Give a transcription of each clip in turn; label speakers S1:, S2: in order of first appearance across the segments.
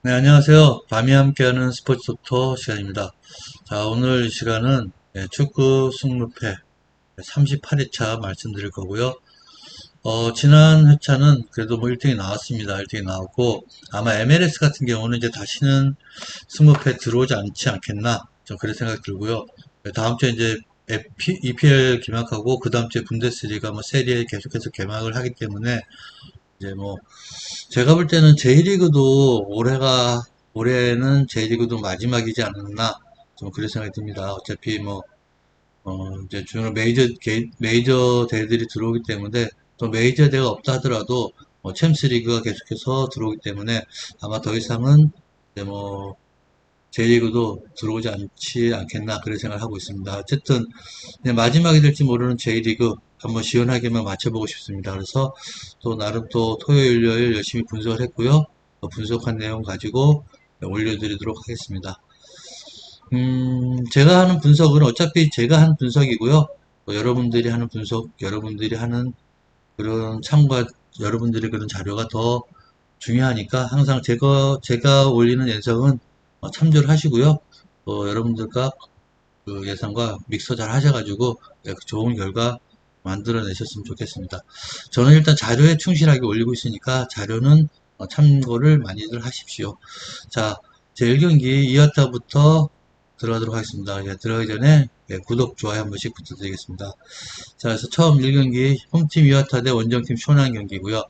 S1: 네, 안녕하세요. 밤이 함께하는 스포츠 토토 시간입니다. 자, 오늘 이 시간은 축구 승무패 38회차 말씀드릴 거고요. 지난 회차는 그래도 뭐 1등이 나왔습니다. 1등이 나왔고, 아마 MLS 같은 경우는 이제 다시는 승무패 들어오지 않지 않겠나, 좀 그런 생각이 들고요. 다음 주에 이제 EPL 개막하고, 그 다음 주에 분데스리가 뭐 세리에 계속해서 개막을 하기 때문에, 이제 뭐 제가 볼 때는 J리그도 올해는 J리그도 마지막이지 않았나, 좀 그런 생각이 듭니다. 어차피 뭐, 이제 주로 메이저 대회들이 들어오기 때문에, 또 메이저 대회가 없다 하더라도, 챔스 리그가 계속해서 들어오기 때문에, 아마 더 이상은, 이제 뭐, J리그도 들어오지 않지 않겠나, 그런 생각을 하고 있습니다. 어쨌든, 마지막이 될지 모르는 J리그, 한번 시원하게만 맞춰보고 싶습니다. 그래서 또 나름 또 토요일, 일요일 열심히 분석을 했고요. 분석한 내용 가지고 올려드리도록 하겠습니다. 제가 하는 분석은 어차피 제가 한 분석이고요. 또 여러분들이 하는 분석, 여러분들이 하는 그런 참고가, 여러분들의 그런 자료가 더 중요하니까 항상 제가 올리는 예상은 참조를 하시고요. 또 여러분들과 그 예상과 믹서 잘 하셔가지고 좋은 결과 만들어내셨으면 좋겠습니다. 저는 일단 자료에 충실하게 올리고 있으니까 자료는 참고를 많이들 하십시오. 자, 제 1경기 이어타부터 들어가도록 하겠습니다. 들어가기 전에 구독, 좋아요 한 번씩 부탁드리겠습니다. 자, 그래서 처음 1경기 홈팀 이어타 대 원정팀 쇼난 경기고요.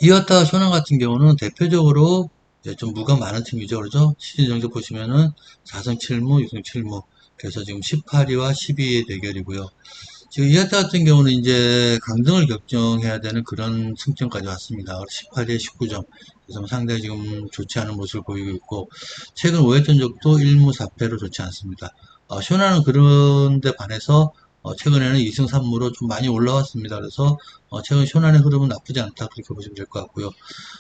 S1: 이어타 쇼난 같은 경우는 대표적으로 좀 무가 많은 팀이죠. 그렇죠? 시즌 정도 보시면은 4승 7무, 6승 7무. 그래서 지금 18위와 12위의 대결이고요. 지금 이어타 같은 경우는 이제 강등을 결정해야 되는 그런 승점까지 왔습니다. 18위에 19점. 그래서 뭐 상당히 지금 좋지 않은 모습을 보이고 있고, 최근 5회전 적도 1무 4패로 좋지 않습니다. 쇼나는 그런데 반해서 최근에는 2승 3무로 좀 많이 올라왔습니다. 그래서 최근 쇼난의 흐름은 나쁘지 않다 그렇게 보시면 될 것 같고요.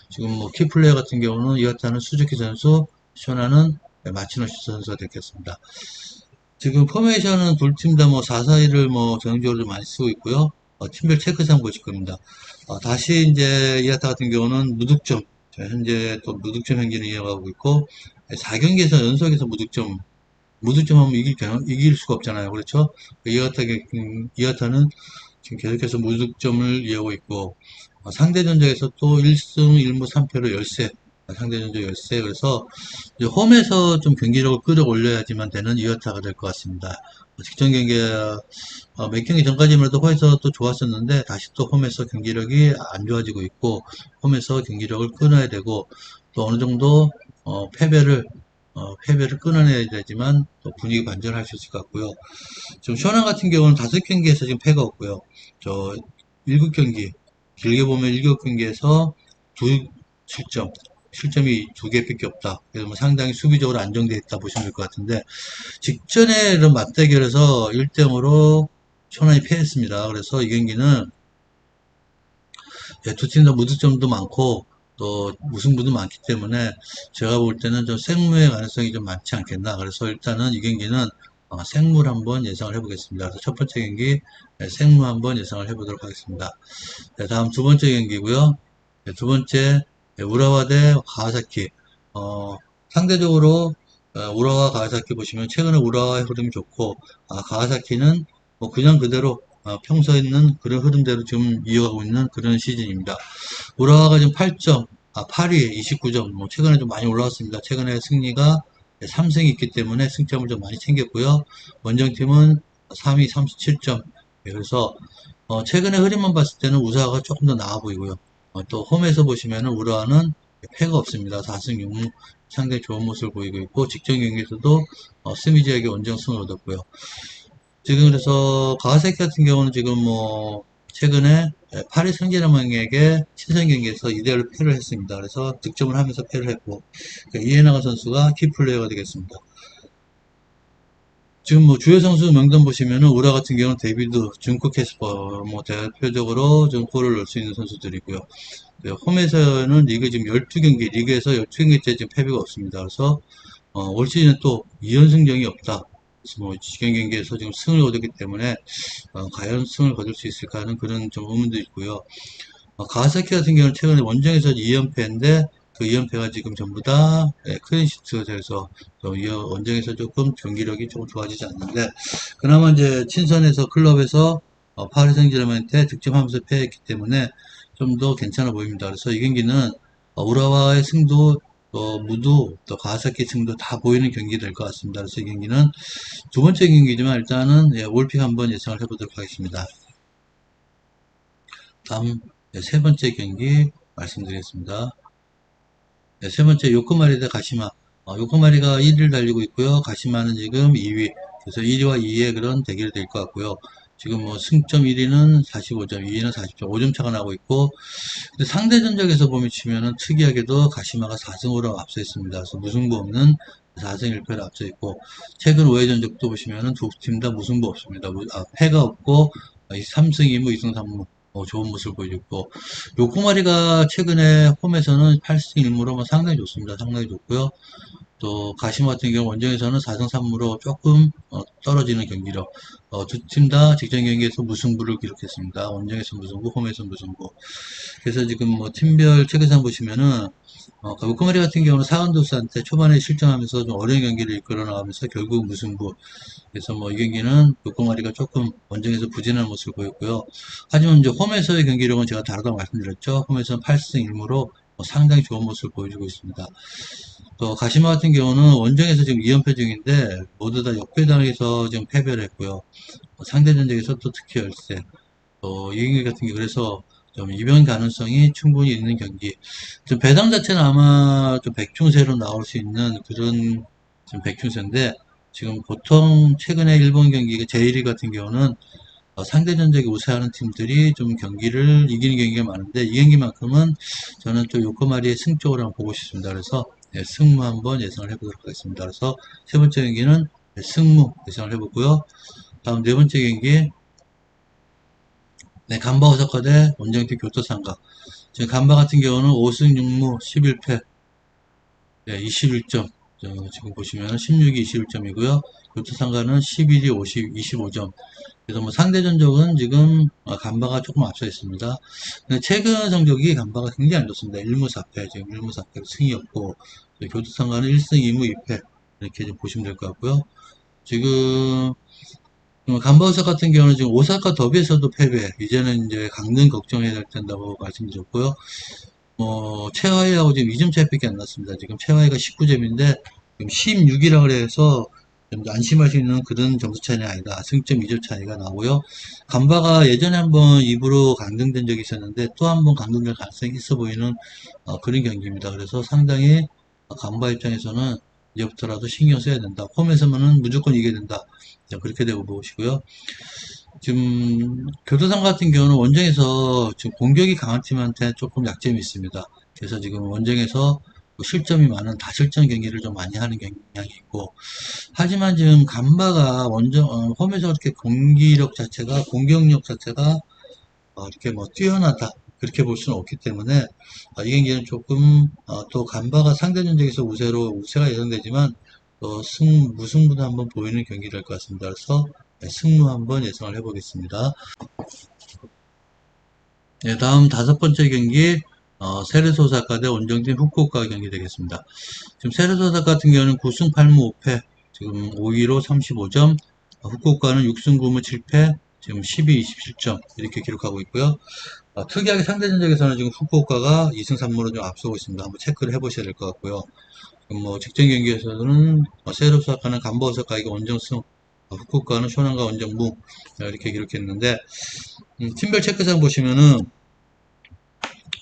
S1: 지금 뭐 키플레이어 같은 경우는 이어타는 수즈키 선수, 쇼나는 마치노시 선수가 됐겠습니다. 지금 포메이션은 둘 팀 다 뭐 4-4-2를 뭐 전형적으로 많이 쓰고 있고요. 팀별 체크상 보실 겁니다. 다시 이제 이아타 같은 경우는 무득점, 현재 또 무득점 행진을 이어가고 있고 4경기에서 연속해서 무득점 하면 이길 수가 없잖아요. 그렇죠? 이어타는 지금 계속해서 무득점을 이어가고 있고 상대 전적에서 또 1승 1무 3패로 열세, 상대 전적 열세. 그래서 이제 홈에서 좀 경기력을 끌어올려야지만 되는 이어타가 될 것 같습니다. 직전 경기 몇 경기 전까지만 해도 홈에서 또 좋았었는데 다시 또 홈에서 경기력이 안 좋아지고 있고 홈에서 경기력을 끊어야 되고 또 어느 정도 패배를 끊어내야 되지만 또 분위기 반전할 수 있을 것 같고요. 지금 쇼남 같은 경우는 5경기에서 지금 패가 없고요. 저 7경기, 길게 보면 7경기에서 두 실점이 2개밖에 없다. 그래서 뭐 상당히 수비적으로 안정되어 있다 보시면 될 것 같은데, 직전에 이런 맞대결에서 1대0으로 쇼남이 패했습니다. 그래서 이 경기는 두 팀 다 무득점도 많고, 또 무승부도 많기 때문에 제가 볼 때는 좀 생무의 가능성이 좀 많지 않겠나. 그래서 일단은 이 경기는 생물 한번 예상을 해보겠습니다. 그래서 첫 번째 경기 생무 한번 예상을 해보도록 하겠습니다. 다음 두 번째 경기고요. 두 번째 우라와 대 가와사키. 상대적으로 우라와 가와사키 보시면 최근에 우라와의 흐름이 좋고 가와사키는 뭐 그냥 그대로 평소에 있는 그런 흐름대로 지금 이어가고 있는 그런 시즌입니다. 우라와가 지금 8점, 8위에 29점, 뭐 최근에 좀 많이 올라왔습니다. 최근에 승리가 3승이 있기 때문에 승점을 좀 많이 챙겼고요. 원정팀은 3위 37점. 그래서 최근에 흐름만 봤을 때는 우라와가 조금 더 나아 보이고요. 또 홈에서 보시면은 우라와는 패가 없습니다. 4승 6무 상당히 좋은 모습을 보이고 있고 직전 경기에서도 스미지에게 원정승을 얻었고요. 지금 그래서 가와사키 같은 경우는 지금 뭐 최근에 파리 생제르맹에게 친선 경기에서 2대1로 패를 했습니다. 그래서 득점을 하면서 패를 했고 이에나가 선수가 키플레이어가 되겠습니다. 지금 뭐 주요 선수 명단 보시면은 우라 같은 경우는 데이비드, 준크 캐스퍼 뭐 대표적으로 좀 골을 넣을 수 있는 선수들이고요. 홈에서는 리그 지금 12경기, 리그에서 12경기째 지금 패배가 없습니다. 그래서 올 시즌에 또 2연승경이 없다. 그래서 뭐 지경 경기에서 지금 승을 거두기 때문에 과연 승을 거둘 수 있을까 하는 그런 좀 의문도 있고요. 가와사키 같은 경우는 최근에 원정에서 2연패인데 그 2연패가 지금 전부 다 클린시트가 돼서 원정에서 조금 경기력이 조금 좋아지지 않는데, 그나마 이제 친선에서 클럽에서 파리 생제르맹한테 득점하면서 패했기 때문에 좀 더 괜찮아 보입니다. 그래서 이 경기는 우라와의 승도, 무도, 또 가와사키 승도 다 보이는 경기 될 것 같습니다. 그래서 이 경기는 두 번째 경기지만 일단은 올픽 한번 예상을 해보도록 하겠습니다. 다음 세 번째 경기 말씀드리겠습니다. 세 번째 요코마리 대 가시마. 요코마리가 1위를 달리고 있고요. 가시마는 지금 2위. 그래서 1위와 2위의 그런 대결이 될 것 같고요. 지금 뭐 승점 1위는 45점, 2위는 40점, 5점 차가 나고 있고, 근데 상대 전적에서 보면 치면은 특이하게도 가시마가 4승으로 앞서 있습니다. 그래서 무승부 없는 4승 1패를 앞서 있고, 최근 5회 전적도 보시면은 두 팀 다 무승부 없습니다. 패가 없고, 3승 2무, 2승 3무. 좋은 모습을 보여줬고, 요코마리가 최근에 홈에서는 8승 1무로 상당히 좋습니다. 상당히 좋고요. 또 가시마 같은 경우 원정에서는 4승 3무로 조금 떨어지는 경기력. 두 팀 다 직전 경기에서 무승부를 기록했습니다. 원정에서 무승부, 홈에서 무승부. 그래서 지금 뭐 팀별 체크상 보시면은 요코마리 같은 경우는 사간도스한테 초반에 실점하면서 좀 어려운 경기를 이끌어 나가면서 결국 무승부. 그래서 뭐 이 경기는 요코마리가 조금 원정에서 부진한 모습을 보였고요. 하지만 이제 홈에서의 경기력은 제가 다르다고 말씀드렸죠. 홈에서는 8승 1무로 상당히 좋은 모습을 보여주고 있습니다. 또 가시마 같은 경우는 원정에서 지금 2연패 중인데 모두 다 역배당해서 지금 패배를 했고요. 상대 전적에서 또 특히 열세. 이 경기 같은 경우 그래서 좀 이변 가능성이 충분히 있는 경기. 좀 배당 자체는 아마 좀 백중세로 나올 수 있는 그런 좀 백중세인데 지금 보통 최근에 일본 경기 제1위 같은 경우는 상대 전적에 우세하는 팀들이 좀 경기를 이기는 경기가 많은데 이 경기만큼은 저는 좀 요코마리의 승 쪽으로 한번 보고 싶습니다. 그래서 승무 한번 예상을 해보도록 하겠습니다. 그래서 세 번째 경기는 승무 예상을 해보고요. 다음 네 번째 경기 간바 오사카 대 원정팀 교토상가. 지금 간바 같은 경우는 5승 6무 11패 21점. 지금 보시면 16이 21점이고요. 교토상가는 11이 25점. 그래서 뭐 상대 전적은 지금 간바가 조금 앞서 있습니다. 최근 성적이 간바가 굉장히 안 좋습니다. 1무 4패, 지금 1무 4패 승이 없고, 교토상가는 1승 2무 2패 이렇게 좀 보시면 될 것 같고요. 지금 간바 오사카 같은 경우는 지금 오사카 더비에서도 패배. 이제는 이제 강등 걱정해야 된다고 말씀드렸고요. 최하위하고 지금 2점 차이밖에 안 났습니다. 지금 최하위가 19점인데, 지금 16이라 그래서 좀 안심할 수 있는 그런 점수 차이는 아니다. 승점 2점 차이가 나고요. 간바가 예전에 한번 2부로 강등된 적이 있었는데, 또 한번 강등될 가능성이 있어 보이는 그런 경기입니다. 그래서 상당히 간바 입장에서는 이제부터라도 신경 써야 된다. 홈에서만은 무조건 이겨야 된다. 그렇게 되고 보시고요. 지금 교도상 같은 경우는 원정에서 지금 공격이 강한 팀한테 조금 약점이 있습니다. 그래서 지금 원정에서 실점이 많은 다실점 경기를 좀 많이 하는 경향이 있고, 하지만 지금 간바가 홈에서 그렇게 공격력 자체가 이렇게 뭐 뛰어나다 그렇게 볼 수는 없기 때문에 이 경기는 조금 또 간바가 상대 전적에서 우세가 예상되지만 무승부도 한번 보이는 경기 될 것 같습니다. 그래서 승무 한번 예상을 해보겠습니다. 네, 다음 다섯 번째 경기 세레소 오사카 대 원정팀 후쿠오카 경기 되겠습니다. 지금 세레소 오사카 같은 경우는 9승 8무 5패 지금 5위로 35점, 후쿠오카는 6승 9무 7패 지금 12, 27점 이렇게 기록하고 있고요. 특이하게 상대 전적에서는 지금 후쿠오카가 2승 3무로 좀 앞서고 있습니다. 한번 체크를 해보셔야 될 것 같고요. 뭐 직전 경기에서는 세레소 오사카는 간바 오사카에게 원정승, 후쿠오카는 쇼난과 원정무 이렇게 기록했는데 팀별 체크상 보시면은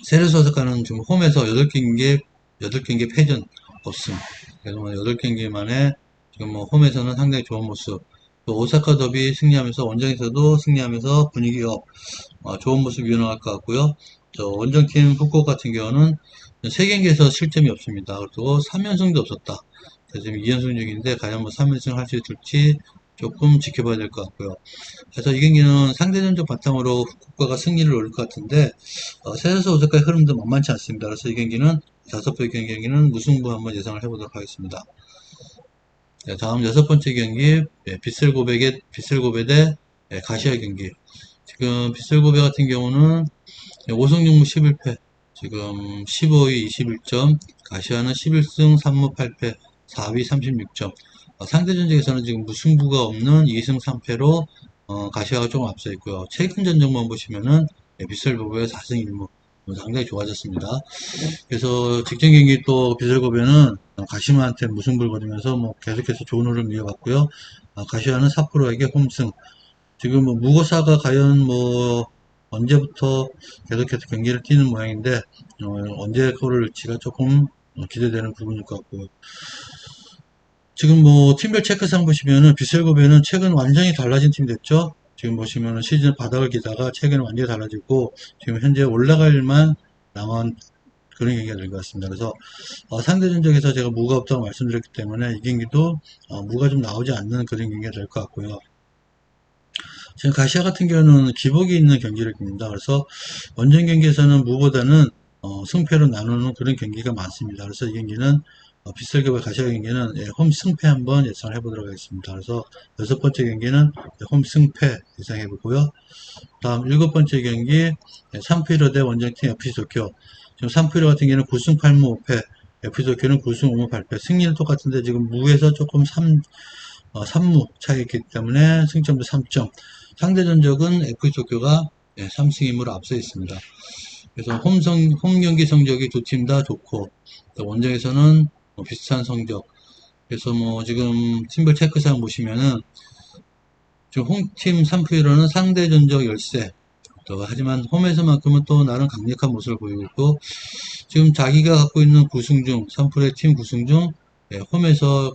S1: 세레소 오사카는 지금 홈에서 8경기 패전 없음. 그래서 뭐 8경기 만에 지금 뭐 홈에서는 상당히 좋은 모습. 또 오사카 더비 승리하면서 원정에서도 승리하면서 분위기가 좋은 모습이 유능할 것 같고요. 원정팀 후쿠오카 같은 경우는 3경기에서 실점이 없습니다. 그리고 3연승도 없었다. 그래서 지금 2연승 중인데 과연 뭐 3연승 할 수 있을지 조금 지켜봐야 될 것 같고요. 그래서 이 경기는 상대전적 바탕으로 후쿠오카가 승리를 노릴 것 같은데 세레소 오사카의 흐름도 만만치 않습니다. 그래서 이 경기는 다섯 번째 경기는 무승부 한번 예상을 해보도록 하겠습니다. 네, 다음 여섯 번째 경기 빗셀고베 대 가시아 경기. 지금 빗셀고베 같은 경우는 5승 6무 11패 지금 15위 21점, 가시화는 11승 3무 8패 4위 36점. 상대 전적에서는 지금 무승부가 없는 2승 3패로 가시화가 조금 앞서 있고요. 최근 전적만 보시면은 비설거베 4승 1무 상당히 좋아졌습니다. 그래서 직전 경기 또 비설거베는 가시마한테 무승부를 거두면서 뭐 계속해서 좋은 흐름 이어갔고요. 가시화는 삿포로에게 홈승. 지금 뭐 무고사가 과연 뭐 언제부터 계속해서 경기를 뛰는 모양인데 언제 골을 넣을지가 조금 기대되는 부분일 것 같고요. 지금 뭐 팀별 체크상 보시면은 비셀고베는 최근 완전히 달라진 팀 됐죠. 지금 보시면은 시즌 바닥을 기다가 최근에 완전히 달라지고 지금 현재 올라갈 일만 남은 그런 경기가 될 것 같습니다. 그래서 상대 전적에서 제가 무가 없다고 말씀드렸기 때문에 이 경기도 무가 좀 나오지 않는 그런 경기가 될 것 같고요. 지금 가시아 같은 경우는 기복이 있는 경기를 깁니다. 그래서 원정 경기에서는 무보다는 승패로 나누는 그런 경기가 많습니다. 그래서 이 경기는 빗설교와 가시아 경기는 홈 승패 한번 예상을 해보도록 하겠습니다. 그래서 여섯 번째 경기는 홈 승패 예상해 보고요. 다음 일곱 번째 경기 3푸이로 대 원정팀 FC도쿄. 지금 3푸이로 같은 경우는 9승 8무 5패, FC도쿄는 9승 5무 8패. 승리는 똑같은데 지금 무에서 조금 3무 차이 있기 때문에 승점도 3점. 상대 전적은 FC도쿄가 3승 2무로 앞서 있습니다. 그래서 홈 경기 성적이 두 팀 다 좋고 원정에서는 비슷한 성적. 그래서 뭐 지금 팀별 체크상 보시면은 지금 홈팀 3푸이로는 상대 전적 열세. 하지만 홈에서만큼은 또 나름 강력한 모습을 보이고 있고 지금 자기가 갖고 있는 9승 중 3푸이의 팀 9승 중 홈에서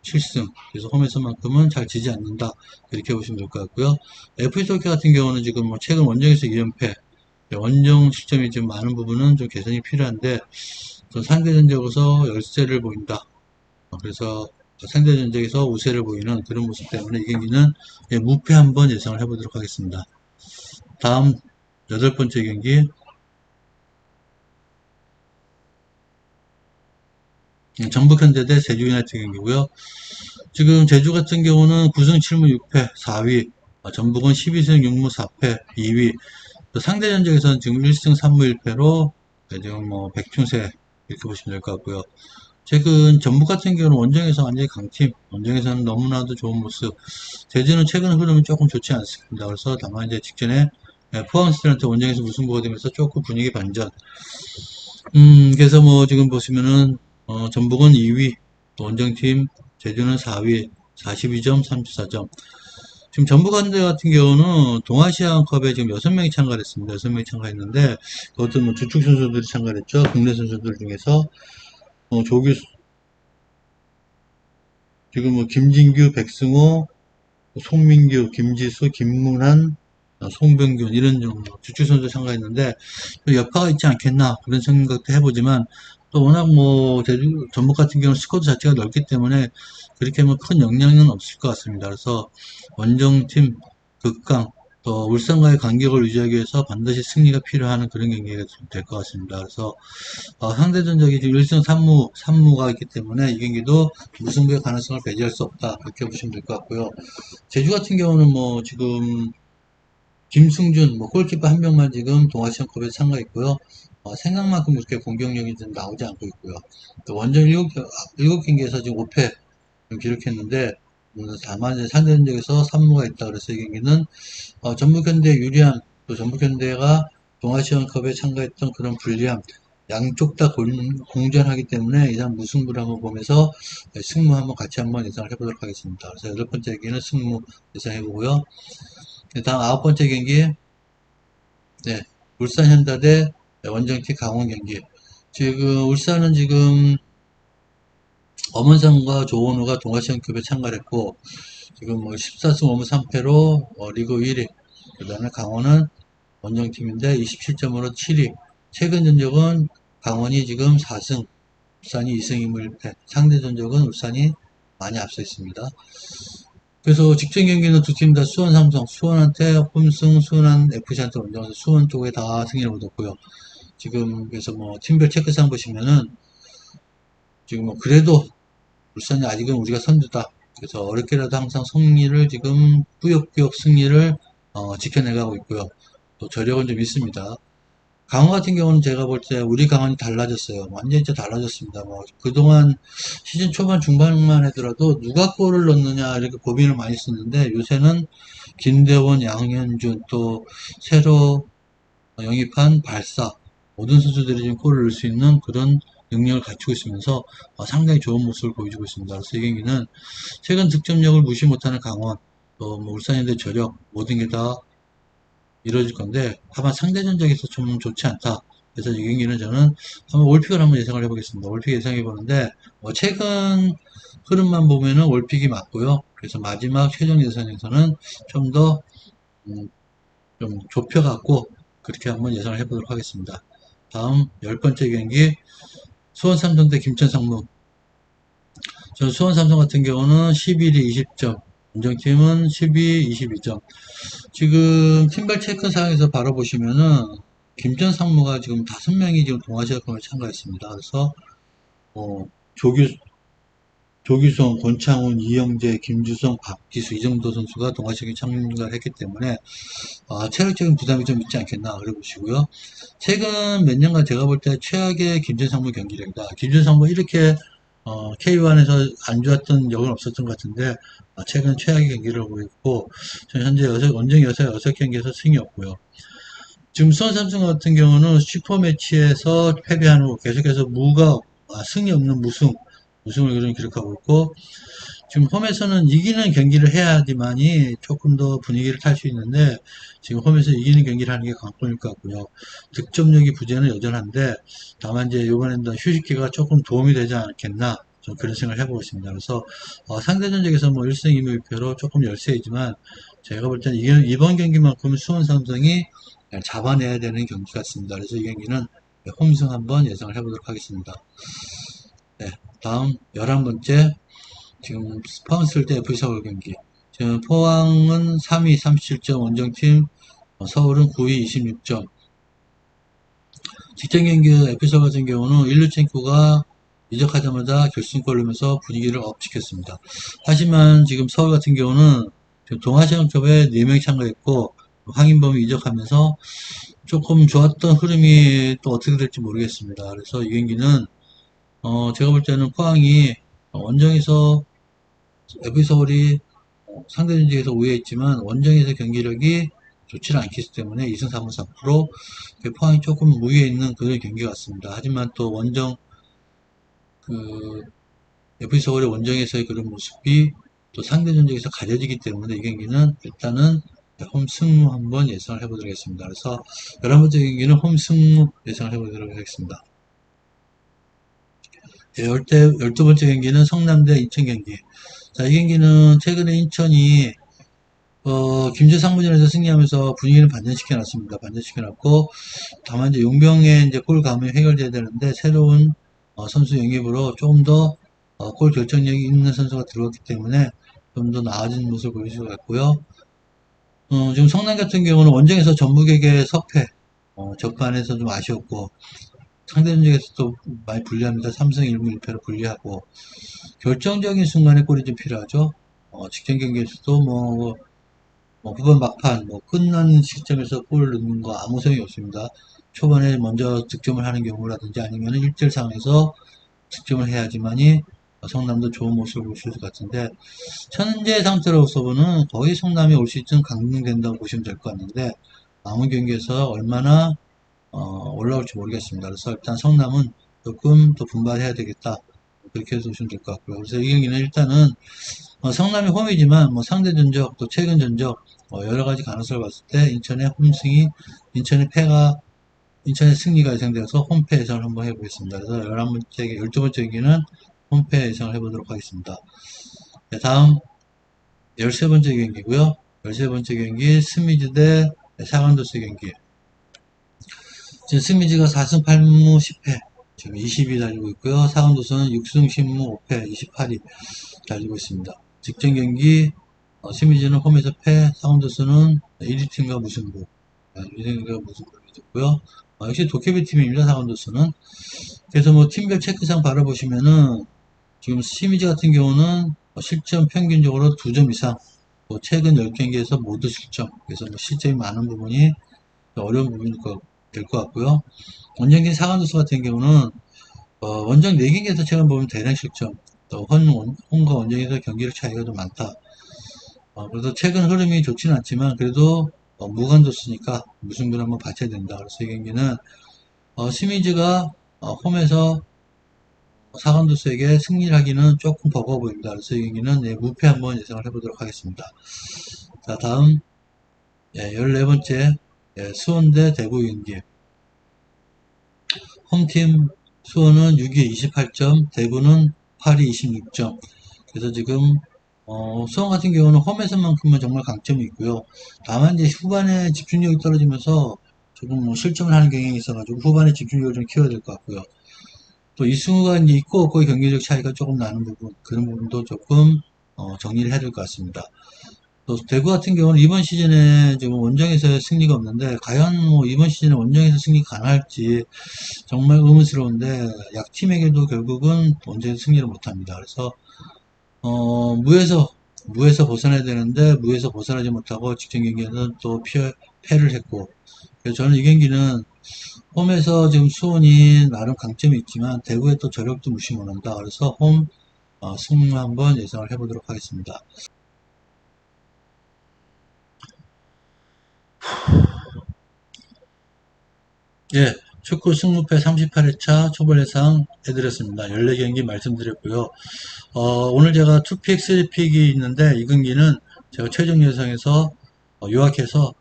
S1: 7승. 그래서 홈에서만큼은 잘 지지 않는다. 이렇게 보시면 될 것 같고요. FC도쿄 같은 경우는 지금 뭐 최근 원정에서 2연패. 원정 실점이 좀 많은 부분은 좀 개선이 필요한데 상대 전적에서 열세를 보인다. 그래서 상대 전적에서 우세를 보이는 그런 모습 때문에 이 경기는 무패 한번 예상을 해보도록 하겠습니다. 다음 여덟 번째 경기 전북현대 대 제주유나이티드 경기고요. 지금 제주 같은 경우는 9승 7무 6패 4위, 전북은 12승 6무 4패 2위. 상대 전적에서는 지금 1승 3무 1패로 지금 뭐 백충세 이렇게 보시면 될 것 같고요. 최근 전북 같은 경우는 원정에서 완전히 강팀, 원정에서는 너무나도 좋은 모습. 제주는 최근 흐름이 조금 좋지 않습니다. 그래서 다만 이제 직전에 포항시티한테 원정에서 무승부가 되면서 조금 분위기 반전. 그래서 뭐 지금 보시면은 전북은 2위, 원정팀 제주는 4위, 42점, 34점. 지금 전북한대 같은 경우는 동아시안컵에 지금 6명이 참가를 했습니다. 6명이 참가했는데 그것도 뭐 주축 선수들이 참가를 했죠. 국내 선수들 중에서 조규, 지금 뭐 김진규, 백승호, 송민규, 김지수, 김문환, 송병균 이런 주축 선수 참가했는데 여파가 있지 않겠나 그런 생각도 해보지만 또 워낙 뭐 제주 전북 같은 경우는 스쿼드 자체가 넓기 때문에 그렇게 뭐 큰 영향은 없을 것 같습니다. 그래서 원정팀 극강 또 울산과의 간격을 유지하기 위해서 반드시 승리가 필요한 그런 경기가 될 것 같습니다. 그래서 상대 전적이 지금 1승 3무가 있기 때문에 이 경기도 무승부의 가능성을 배제할 수 없다 그렇게 보시면 될 것 같고요. 제주 같은 경우는 뭐 지금 김승준 뭐 골키퍼 한 명만 지금 동아시안컵에 참가했고요. 생각만큼 그렇게 공격력이 좀 나오지 않고 있고요. 또 원정 7경기에서 지금 5패 기록했는데 다만 이제 상대전적에서 3무가 있다 그래서 이 경기는 전북현대 유리함 또 전북현대가 동아시안컵에 참가했던 그런 불리함 양쪽 다 공존하기 때문에 이상 무승부를 한번 보면서 승무 한번 같이 한번 예상을 해보도록 하겠습니다. 그래서 여덟 번째 경기는 승무 예상해보고요. 다음 아홉 번째 경기 울산 현대 대 원정팀 강원 경기. 지금 울산은 지금 엄원상과 조원우가 동아시안컵에 참가를 했고 지금 뭐 14승 5무 3패로 리그 1위. 그 다음에 강원은 원정팀인데 27점으로 7위. 최근 전적은 강원이 지금 4승, 울산이 2승 2무 1패. 상대 전적은 울산이 많이 앞서 있습니다. 그래서 직전 경기는 두 팀 다 수원 삼성, 수원한테 홈승, 수원한 FC한테 원정에서 수원 쪽에 다 승리를 얻었고요. 지금 그래서 뭐 팀별 체크상 보시면은 지금 뭐 그래도 울산이 아직은 우리가 선두다. 그래서 어렵게라도 항상 승리를 지금 꾸역꾸역 승리를 지켜내가고 있고요. 또 저력은 좀 있습니다. 강원 같은 경우는 제가 볼 때 우리 강원이 달라졌어요. 완전히 진짜 달라졌습니다. 뭐 그동안 시즌 초반 중반만 하더라도 누가 골을 넣느냐 이렇게 고민을 많이 했었는데 요새는 김대원, 양현준 또 새로 영입한 발사 모든 선수들이 지금 골을 넣을 수 있는 그런 능력을 갖추고 있으면서 상당히 좋은 모습을 보여주고 있습니다. 그래서 이 경기는 최근 득점력을 무시 못하는 강원, 또 뭐 울산현대 저력 모든 게 다 이루어질 건데 다만 상대 전적에서 좀 좋지 않다. 그래서 이 경기는 저는 한번 올픽을 한번 예상을 해보겠습니다. 올픽 예상해 보는데 최근 흐름만 보면은 올픽이 맞고요. 그래서 마지막 최종 예선에서는 좀 더 좀 좁혀갖고 그렇게 한번 예상을 해보도록 하겠습니다. 다음 10번째 경기 수원 삼성 대 김천 상무. 저 수원 삼성 같은 경우는 11위 20점, 원정팀은 12, 22점. 지금 팀별 체크상에서 바로 보시면은 김천 상무가 지금 5명이 지금 동아시아컵에 참가했습니다. 그래서 조규 조규성, 권창훈, 이영재, 김주성, 박기수 이 정도 선수가 동아시아컵에 참가를 했기 때문에 체력적인 부담이 좀 있지 않겠나 그래 보시고요. 최근 몇 년간 제가 볼 때 최악의 김천 상무 경기력이다. 김천 상무 이렇게 K1에서 안 좋았던 적은 없었던 것 같은데 최근 최악의 경기를 하고 있고 현재 원정 6경기에서 승이 없고요. 지금 수원 삼성 같은 경우는 슈퍼매치에서 패배한 후 계속해서 승이 없는 무승을 그런 기록하고 있고 지금 홈에서는 이기는 경기를 해야지만이 조금 더 분위기를 탈 수 있는데 지금 홈에서 이기는 경기를 하는 게 관건일 것 같고요. 득점력이 부재는 여전한데 다만 이제 이번에는 휴식기가 조금 도움이 되지 않겠나 좀 그런 생각을 해보고 있습니다. 그래서 상대 전적에서 뭐 1승 2무 1패로 조금 열세이지만 제가 볼 때는 이번 경기만큼은 수원 삼성이 잡아내야 되는 경기 같습니다. 그래서 이 경기는 홈승 한번 예상을 해보도록 하겠습니다. 네, 다음 11번째 지금 포항 대 FC 서울 경기. 지금 포항은 3위 37점 원정팀, 서울은 9위 26점. 직전 경기 FC 서울 같은 경우는 일루첸코가 이적하자마자 결승골 넣으면서 분위기를 업시켰습니다. 하지만 지금 서울 같은 경우는 동아시안컵에 4명이 참가했고 황인범이 이적하면서 조금 좋았던 흐름이 또 어떻게 될지 모르겠습니다. 그래서 이 경기는 제가 볼 때는 포항이 원정에서 FC서울이 상대 전적에서 우위했지만 원정에서 경기력이 좋지는 않기 때문에 2승 3무 4패로 포항이 조금 우위에 있는 그런 경기 같습니다. 하지만 또 FC서울의 원정에서의 그런 모습이 또 상대 전적에서 가려지기 때문에 이 경기는 일단은 홈 승무 한번 예상을 해보도록 하겠습니다. 그래서 11번째 경기는 홈 승무 예상을 해보도록 하겠습니다. 12번째 경기는 성남대 인천 경기. 자, 이 경기는 최근에 인천이 김제 상무전에서 승리하면서 분위기를 반전시켜놨습니다. 반전시켜놨고 다만 이제 용병의 이제 골 감염이 해결돼야 되는데 새로운 선수 영입으로 조금 더 골 결정력이 있는 선수가 들어왔기 때문에 좀 더 나아진 모습을 보여줄 것 같고요. 지금 성남 같은 경우는 원정에서 전북에게 석패, 접반에서 좀 아쉬웠고 상대 전적에서도 많이 불리합니다. 3승 1무 1패로 불리하고 결정적인 순간에 골이 좀 필요하죠. 직전 경기에서도 후반 막판 끝난 시점에서 골을 넣는 거 아무 소용이 없습니다. 초반에 먼저 득점을 하는 경우라든지 아니면 1대1 상황에서 득점을 해야지만이 성남도 좋은 모습을 볼 수 있을 것 같은데 현재 상태로서는 거의 성남이 올 시즌 강등된다고 보시면 될 것 같는데 남은 경기에서 얼마나 올라올지 모르겠습니다. 그래서 일단 성남은 조금 더 분발해야 되겠다. 그렇게 해서 보시면 될 것 같고요. 그래서 이 경기는 일단은 성남이 홈이지만 상대 전적 또 최근 전적 여러 가지 가능성을 봤을 때 인천의 홈승이 인천의 승리가 예상되어서 홈패 예상을 한번 해보겠습니다. 그래서 12번째 경기는 홈패 예상을 해보도록 하겠습니다. 네, 다음 13번째 경기고요. 13번째 경기 스미즈 대 사간도스 경기. 지금 스미즈가 4승 8무 10패 지금 20위 달리고 있고요. 사간도스는 6승 10무 5패 28위 달리고 있습니다. 직전 경기 스미즈는 홈에서 패, 사운더스는 1위 팀과 무승부 1위가 무승부를 줬고요. 역시 도깨비 팀입니다. 사운더스는. 그래서 팀별 체크상 바라보시면은 지금 스미즈 같은 경우는 실점 평균적으로 2점 이상, 최근 10경기에서 모두 실점. 그래서 실점이 많은 부분이 어려운 부분일 것 될 것 같고요. 원정진 사강도수 같은 경우는 원정 4경기에서 최근 보면 대량 실점, 또 홈과 원정에서 경기력 차이가 좀 많다. 그래서 최근 흐름이 좋지는 않지만 그래도 무관도수니까 무승부를 한번 받쳐야 된다. 그래서 이 경기는 시미즈가 홈에서 사강도수에게 승리를 하기는 조금 버거워 보입니다. 그래서 이 경기는 무패 한번 예상을 해보도록 하겠습니다. 자, 다음 14번째 수원 대 대구 경기. 홈팀 수원은 6위에 28점, 대구는 8위 26점. 그래서 지금 수원 같은 경우는 홈에서만큼은 정말 강점이 있고요. 다만 이제 후반에 집중력이 떨어지면서 조금 실점을 하는 경향이 있어가지고 후반에 집중력을 좀 키워야 될 것 같고요. 또 이승우가 이제 있고 없고의 경기력 차이가 조금 나는 부분, 그런 부분도 조금 정리를 해야 될 것 같습니다. 또 대구 같은 경우는 이번 시즌에 지금 원정에서 승리가 없는데 과연 뭐 이번 시즌에 원정에서 승리 가능할지 정말 의문스러운데 약팀에게도 결국은 원정에서 승리를 못합니다. 그래서 무에서 벗어나야 되는데 무에서 벗어나지 못하고 직전 경기에는 또 패를 했고, 그래서 저는 이 경기는 홈에서 지금 수원이 나름 강점이 있지만 대구의 또 저력도 무시 못한다. 그래서 홈 승리 한번 예상을 해보도록 하겠습니다. 예, 축구 승무패 38회차 초벌 예상 해드렸습니다. 14경기 말씀드렸고요. 오늘 제가 2픽, 3픽이 있는데 이 경기는 제가 최종 예상에서 요약해서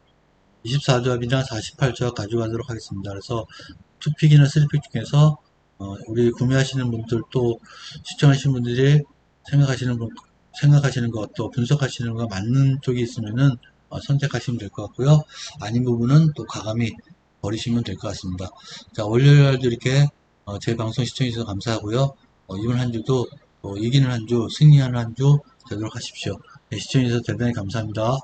S1: 24조합이나 48조합 가져가도록 하겠습니다. 그래서 2픽이나 3픽 중에서 우리 구매하시는 분들 또 시청하시는 분들이 생각하시는 것, 또 분석하시는 거 맞는 쪽이 있으면은 선택하시면 될 것 같고요. 아닌 부분은 또 과감히 버리시면 될 것 같습니다. 자, 월요일날도 이렇게 제 방송 시청해주셔서 감사하고요. 이번 한 주도 이기는 한 주, 승리하는 한 주 되도록 하십시오. 네, 시청해주셔서 대단히 감사합니다.